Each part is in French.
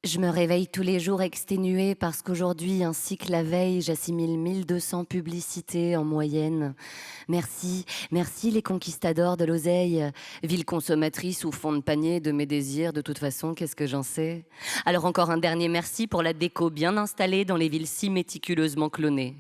Je me réveille tous les jours exténuée parce qu'aujourd'hui, ainsi que la veille, j'assimile 1200 publicités en moyenne. Merci, merci les conquistadors de l'oseille. Ville consommatrice ou fond de panier de mes désirs, de toute façon, qu'est-ce que j'en sais? Alors encore un dernier merci pour la déco bien installée dans les villes si méticuleusement clonées.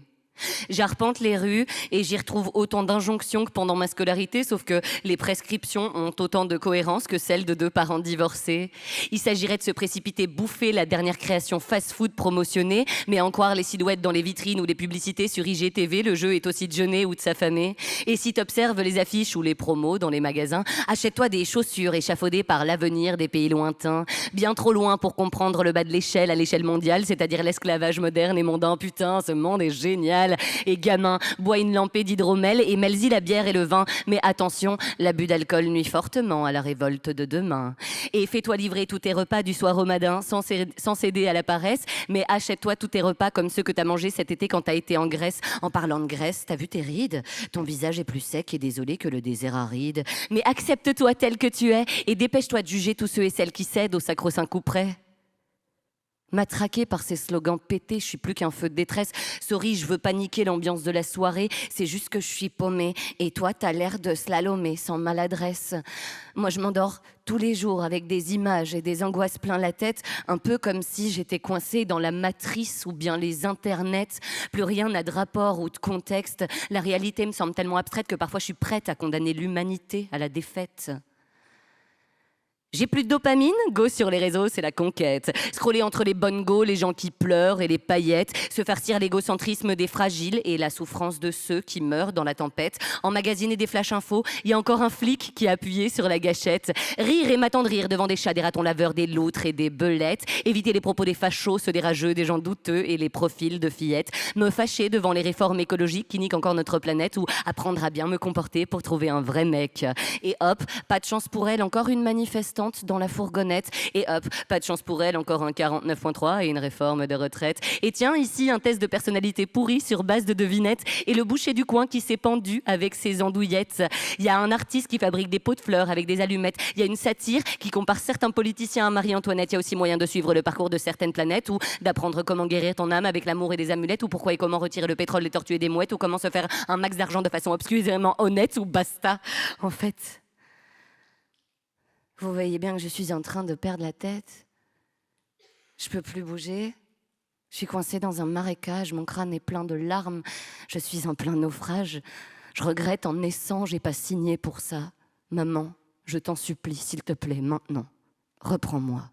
J'arpente les rues et j'y retrouve autant d'injonctions que pendant ma scolarité, sauf que les prescriptions ont autant de cohérence que celles de 2 parents divorcés. Il s'agirait de se précipiter bouffer la dernière création fast-food promotionnée, mais en croire les silhouettes dans les vitrines ou les publicités sur IGTV, le jeu est aussi de jeûner ou de s'affamer. Et si t'observes les affiches ou les promos dans les magasins, achète-toi des chaussures échafaudées par l'avenir des pays lointains, bien trop loin pour comprendre le bas de l'échelle à l'échelle mondiale, c'est-à-dire l'esclavage moderne et mondain. Putain, ce monde est génial. Et gamin, bois une lampée d'hydromel et mêle-y la bière et le vin. Mais attention, l'abus d'alcool nuit fortement à la révolte de demain. Et fais-toi livrer tous tes repas du soir au matin sans céder à la paresse, mais achète-toi tous tes repas comme ceux que t'as mangés cet été quand t'as été en Grèce. En parlant de Grèce, t'as vu tes rides? Ton visage est plus sec et désolé que le désert aride. Mais accepte-toi tel que tu es et dépêche-toi de juger tous ceux et celles qui cèdent au sacro-saint couperet. Matraquée par ces slogans pétés, je suis plus qu'un feu de détresse. Sorry, je veux paniquer l'ambiance de la soirée, c'est juste que je suis paumée. Et toi, t'as l'air de slalomer sans maladresse. Moi, je m'endors tous les jours avec des images et des angoisses plein la tête, un peu comme si j'étais coincée dans la matrice ou bien les internets. Plus rien n'a de rapport ou de contexte. La réalité me semble tellement abstraite que parfois je suis prête à condamner l'humanité à la défaite. J'ai plus de dopamine, go sur les réseaux, c'est la conquête. Scroller entre les bonnes go, les gens qui pleurent et les paillettes, se farcir l'égocentrisme des fragiles et la souffrance de ceux qui meurent dans la tempête. Emmagasiner des flash infos, il y a encore un flic qui a appuyé sur la gâchette. Rire et m'attendrir devant des chats, des ratons laveurs, des loutres et des belettes. Éviter les propos des fachos, ceux des rageux, des gens douteux et les profils de fillettes. Me fâcher devant les réformes écologiques qui niquent encore notre planète ou apprendre à bien me comporter pour trouver un vrai mec. Et hop, pas de chance pour elle, encore une manifestante dans la fourgonnette. Et hop, pas de chance pour elle, encore un 49.3 et une réforme de retraite. Et tiens, ici, un test de personnalité pourri sur base de devinettes et le boucher du coin qui s'est pendu avec ses andouillettes. Il y a un artiste qui fabrique des pots de fleurs avec des allumettes. Il y a une satire qui compare certains politiciens à Marie-Antoinette. Il y a aussi moyen de suivre le parcours de certaines planètes ou d'apprendre comment guérir ton âme avec l'amour et des amulettes ou pourquoi et comment retirer le pétrole des tortues et des mouettes ou comment se faire un max d'argent de façon obscurément honnête ou basta. En fait... Vous voyez bien que je suis en train de perdre la tête. Je peux plus bouger. Je suis coincée dans un marécage. Mon crâne est plein de larmes. Je suis en plein naufrage. Je regrette en naissant, j'ai pas signé pour ça. Maman, je t'en supplie, s'il te plaît, maintenant, reprends-moi.